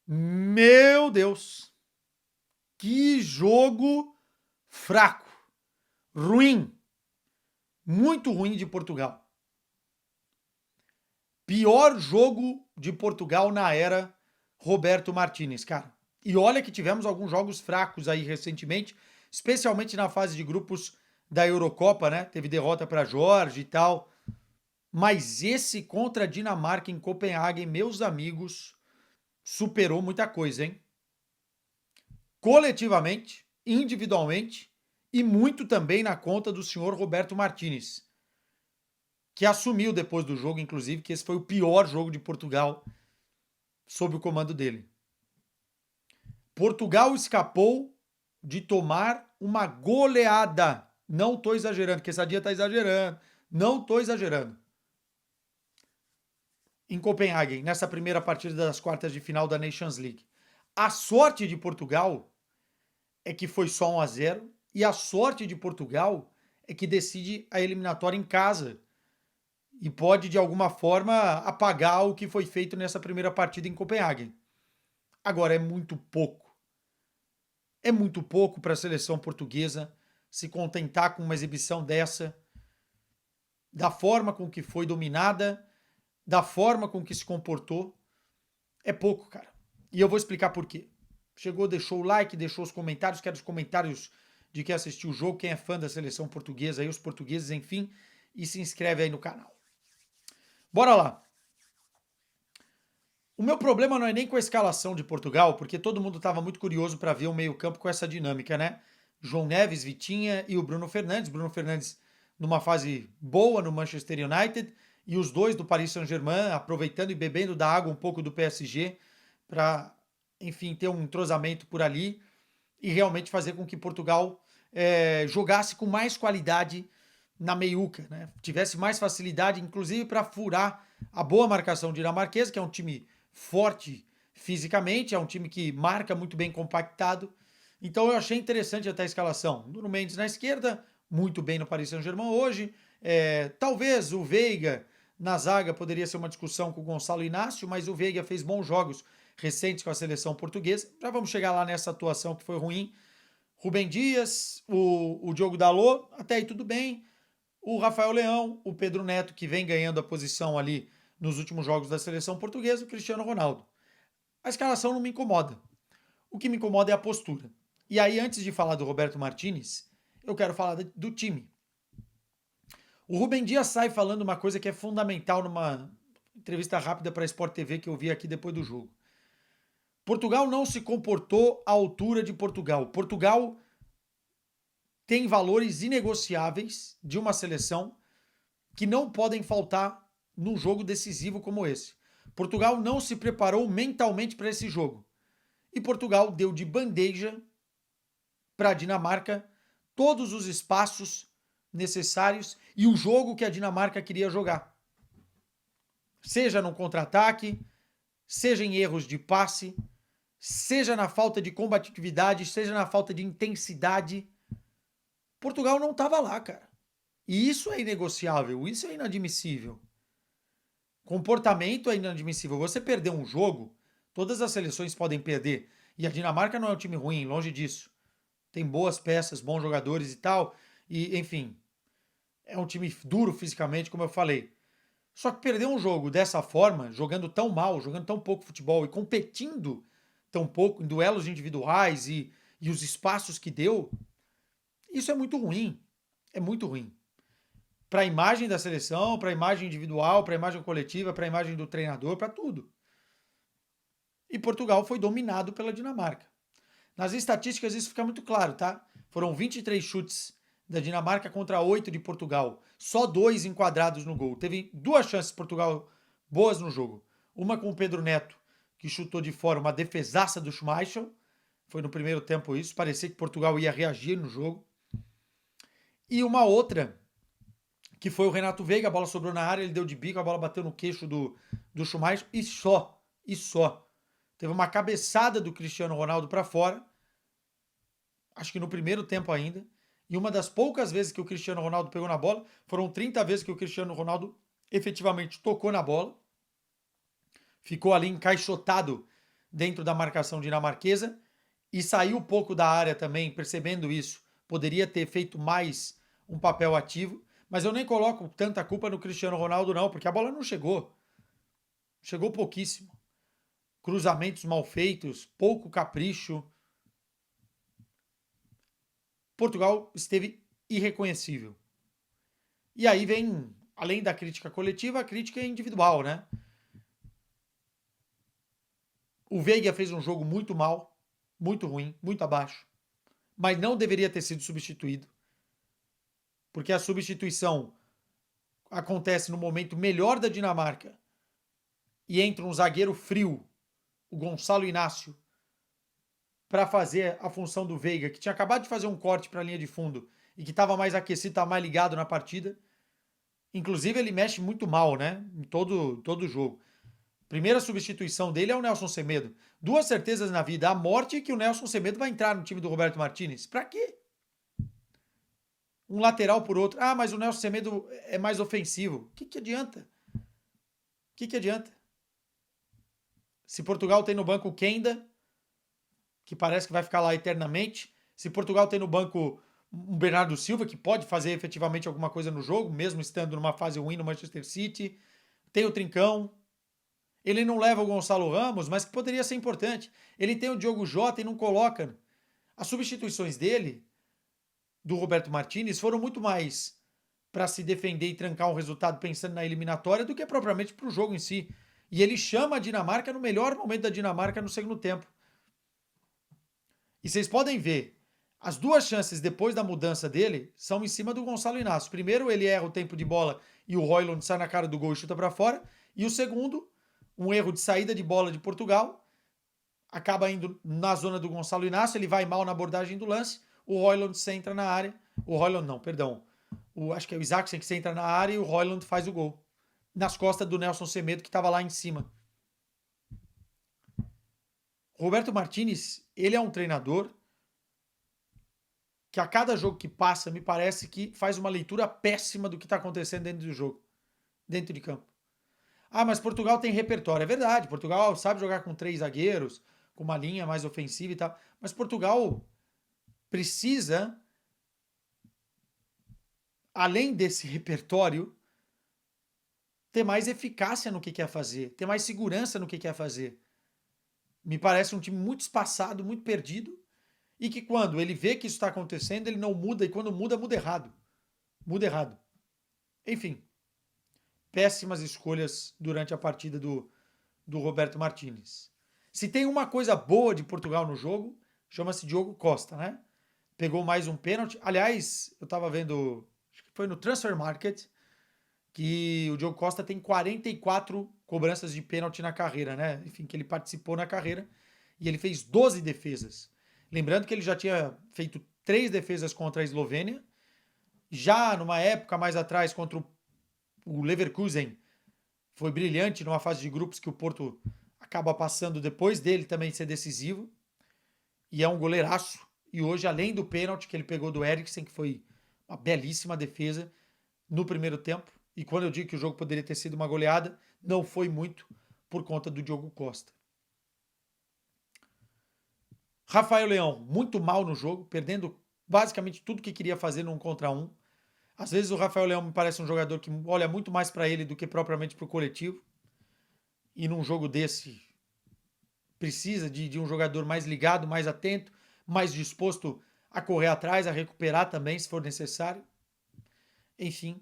Meu Deus! Que jogo fraco, ruim, muito ruim de Portugal. Pior jogo de Portugal na era Roberto Martínez, cara. E olha que tivemos alguns jogos fracos aí recentemente, especialmente na fase de grupos da Eurocopa, né? Teve derrota para Jorge e tal. Mas esse contra a Dinamarca em Copenhague, meus amigos, superou muita coisa, hein? Coletivamente, individualmente e muito também na conta do senhor Roberto Martínez, que assumiu depois do jogo, inclusive, que esse foi o pior jogo de Portugal sob o comando dele. Portugal escapou de tomar uma goleada. Não estou exagerando, porque essa dia está exagerando. Não estou exagerando. Em Copenhague, nessa primeira partida das quartas de final da Nations League. A sorte de Portugal é que foi só 1-0 e a sorte de Portugal é que decide a eliminatória em casa e pode de alguma forma apagar o que foi feito nessa primeira partida em Copenhague. Agora é muito pouco. É muito pouco para a seleção portuguesa se contentar com uma exibição dessa, da forma com que foi dominada, da forma com que se comportou. É pouco, cara. E eu vou explicar por quê. Chegou, deixou o like, deixou os comentários, quero os comentários de quem assistiu o jogo, quem é fã da seleção portuguesa, aí os portugueses, enfim, e se inscreve aí no canal. Bora lá. O meu problema não é nem com a escalação de Portugal, porque todo mundo estava muito curioso para ver o meio-campo com essa dinâmica, né? João Neves, Vitinha e o Bruno Fernandes. Bruno Fernandes numa fase boa no Manchester United e os dois do Paris Saint-Germain aproveitando e bebendo da água um pouco do PSG para, enfim, ter um entrosamento por ali e realmente fazer com que Portugal jogasse com mais qualidade na meiuca, né? Tivesse mais facilidade, inclusive, para furar a boa marcação dinamarquesa, que é um time forte fisicamente, é um time que marca muito bem compactado. Então eu achei interessante até a escalação. Nuno Mendes na esquerda, muito bem no Paris Saint-Germain hoje. Talvez o Veiga na zaga poderia ser uma discussão com o Gonçalo Inácio, mas o Veiga fez bons jogos recentes com a seleção portuguesa. Já vamos chegar lá nessa atuação que foi ruim. Rubem Dias, o Diogo Dalot, até aí tudo bem. O Rafael Leão, o Pedro Neto, que vem ganhando a posição ali nos últimos jogos da seleção portuguesa, o Cristiano Ronaldo. A escalação não me incomoda. O que me incomoda é a postura. E aí, antes de falar do Roberto Martinez, eu quero falar do time. O Rubem Dias sai falando uma coisa que é fundamental numa entrevista rápida para a Sport TV que eu vi aqui depois do jogo. Portugal não se comportou à altura de Portugal. Portugal tem valores inegociáveis de uma seleção que não podem faltar num jogo decisivo como esse. Portugal não se preparou mentalmente para esse jogo. E Portugal deu de bandeja para a Dinamarca todos os espaços necessários e o jogo que a Dinamarca queria jogar. Seja no contra-ataque, seja em erros de passe, seja na falta de combatividade, seja na falta de intensidade. Portugal não estava lá, cara. E isso é inegociável, isso é inadmissível. Comportamento é inadmissível. Você perder um jogo, todas as seleções podem perder. E a Dinamarca não é um time ruim, longe disso. Tem boas peças, bons jogadores e tal. E, enfim, é um time duro fisicamente, como eu falei. Só que perder um jogo dessa forma, jogando tão mal, jogando tão pouco futebol e competindo tão pouco em duelos individuais e os espaços que deu, isso é muito ruim. É muito ruim. Para a imagem da seleção, para a imagem individual, para a imagem coletiva, para a imagem do treinador, para tudo. E Portugal foi dominado pela Dinamarca. Nas estatísticas isso fica muito claro, tá? Foram 23 chutes da Dinamarca contra 8 de Portugal. Só 2 enquadrados no gol. Teve 2 chances de Portugal boas no jogo. Uma com o Pedro Neto, que chutou de fora uma defesaça do Schmeichel. Foi no primeiro tempo isso. Parecia que Portugal ia reagir no jogo. E uma outra, que foi o Renato Veiga. A bola sobrou na área, ele deu de bico, a bola bateu no queixo do Schmeichel. E só. E só. Teve uma cabeçada do Cristiano Ronaldo para fora. Acho que no primeiro tempo ainda. E uma das poucas vezes que o Cristiano Ronaldo pegou na bola, foram 30 vezes que o Cristiano Ronaldo efetivamente tocou na bola. Ficou ali encaixotado dentro da marcação dinamarquesa e saiu um pouco da área também, percebendo isso. Poderia ter feito mais um papel ativo, mas eu nem coloco tanta culpa no Cristiano Ronaldo, não, porque a bola não chegou. Chegou pouquíssimo. Cruzamentos mal feitos, pouco capricho. Portugal esteve irreconhecível. E aí vem, além da crítica coletiva, a crítica individual, né? O Veiga fez um jogo muito mal, muito ruim, muito abaixo, mas não deveria ter sido substituído, porque a substituição acontece no momento melhor da Dinamarca e entra um zagueiro frio, o Gonçalo Inácio, para fazer a função do Veiga, que tinha acabado de fazer um corte para a linha de fundo e que estava mais aquecido, estava mais ligado na partida. Inclusive, ele mexe muito mal, né? Em todo o jogo. Primeira substituição dele é o Nelson Semedo. Duas certezas na vida: a morte e que o Nelson Semedo vai entrar no time do Roberto Martinez. Pra quê? Um lateral por outro. Ah, mas o Nelson Semedo é mais ofensivo. O que adianta? O que adianta? Se Portugal tem no banco o Kenda, que parece que vai ficar lá eternamente. Se Portugal tem no banco um Bernardo Silva, que pode fazer efetivamente alguma coisa no jogo, mesmo estando numa fase ruim no Manchester City. Tem o Trincão. Ele não leva o Gonçalo Ramos, mas que poderia ser importante. Ele tem o Diogo Jota e não coloca. As substituições dele, do Roberto Martinez, foram muito mais para se defender e trancar um resultado pensando na eliminatória do que propriamente para o jogo em si. E ele chama a Dinamarca no melhor momento da Dinamarca no segundo tempo. E vocês podem ver, as duas chances depois da mudança dele são em cima do Gonçalo Inácio. Primeiro, ele erra o tempo de bola e o Højlund sai na cara do gol e chuta para fora. E o segundo, um erro de saída de bola de Portugal, acaba indo na zona do Gonçalo Inácio, ele vai mal na abordagem do lance, o Højlund entra na área, o Højlund não, perdão, acho que é o Isaacsen que entra na área e o Højlund faz o gol, nas costas do Nelson Semedo, que estava lá em cima. Roberto Martinez, ele é um treinador que a cada jogo que passa, me parece que faz uma leitura péssima do que está acontecendo dentro do jogo, dentro de campo. Ah, mas Portugal tem repertório. É verdade, Portugal sabe jogar com 3 zagueiros, com uma linha mais ofensiva e tal. Mas Portugal precisa, além desse repertório, ter mais eficácia no que quer fazer, ter mais segurança no que quer fazer. Me parece um time muito espaçado, muito perdido, e que quando ele vê que isso está acontecendo, ele não muda, e quando muda, muda errado. Muda errado. Enfim, péssimas escolhas durante a partida do Roberto Martinez. Se tem uma coisa boa de Portugal no jogo, chama-se Diogo Costa, né? Pegou mais um pênalti. Aliás, eu estava vendo, acho que foi no Transfer Market, que o Diogo Costa tem 44 cobranças de pênalti na carreira, né? Enfim, que ele participou na carreira e ele fez 12 defesas. Lembrando que ele já tinha feito 3 defesas contra a Eslovênia, já numa época mais atrás contra o Leverkusen, foi brilhante numa fase de grupos que o Porto acaba passando depois dele também ser decisivo. E é um goleiraço. E hoje, além do pênalti que ele pegou do Eriksen, que foi uma belíssima defesa no primeiro tempo, e quando eu digo que o jogo poderia ter sido uma goleada, não foi muito por conta do Diogo Costa. Rafael Leão, muito mal no jogo, perdendo basicamente tudo que queria fazer num contra um. Às vezes o Rafael Leão me parece um jogador que olha muito mais para ele do que propriamente para o coletivo. E num jogo desse precisa de um jogador mais ligado, mais atento, mais disposto a correr atrás, a recuperar também, se for necessário. Enfim.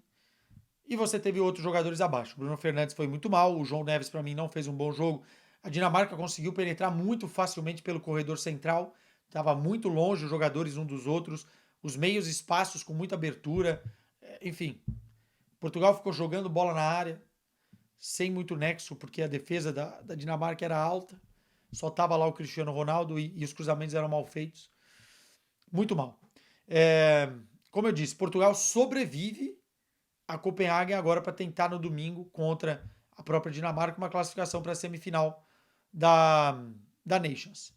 E você teve outros jogadores abaixo. O Bruno Fernandes foi muito mal, o João Neves, para mim, não fez um bom jogo. A Dinamarca conseguiu penetrar muito facilmente pelo corredor central, estava muito longe os jogadores um dos outros, os meios espaços com muita abertura. Enfim, Portugal ficou jogando bola na área, sem muito nexo, porque a defesa da Dinamarca era alta. Só estava lá o Cristiano Ronaldo e os cruzamentos eram mal feitos. Muito mal. Como eu disse, Portugal sobrevive a Copenhague agora para tentar no domingo contra a própria Dinamarca uma classificação para a semifinal da Nations.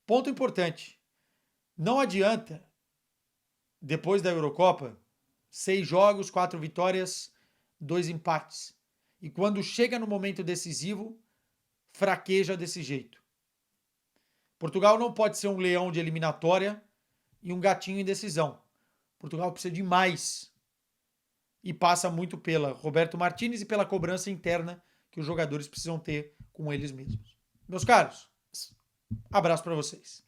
Ponto importante. Não adianta, depois da Eurocopa, 6 jogos, 4 vitórias, 2 empates. E quando chega no momento decisivo, fraqueja desse jeito. Portugal não pode ser um leão de eliminatória e um gatinho em decisão. Portugal precisa de mais. E passa muito pela Roberto Martínez e pela cobrança interna que os jogadores precisam ter com eles mesmos. Meus caros, abraço para vocês.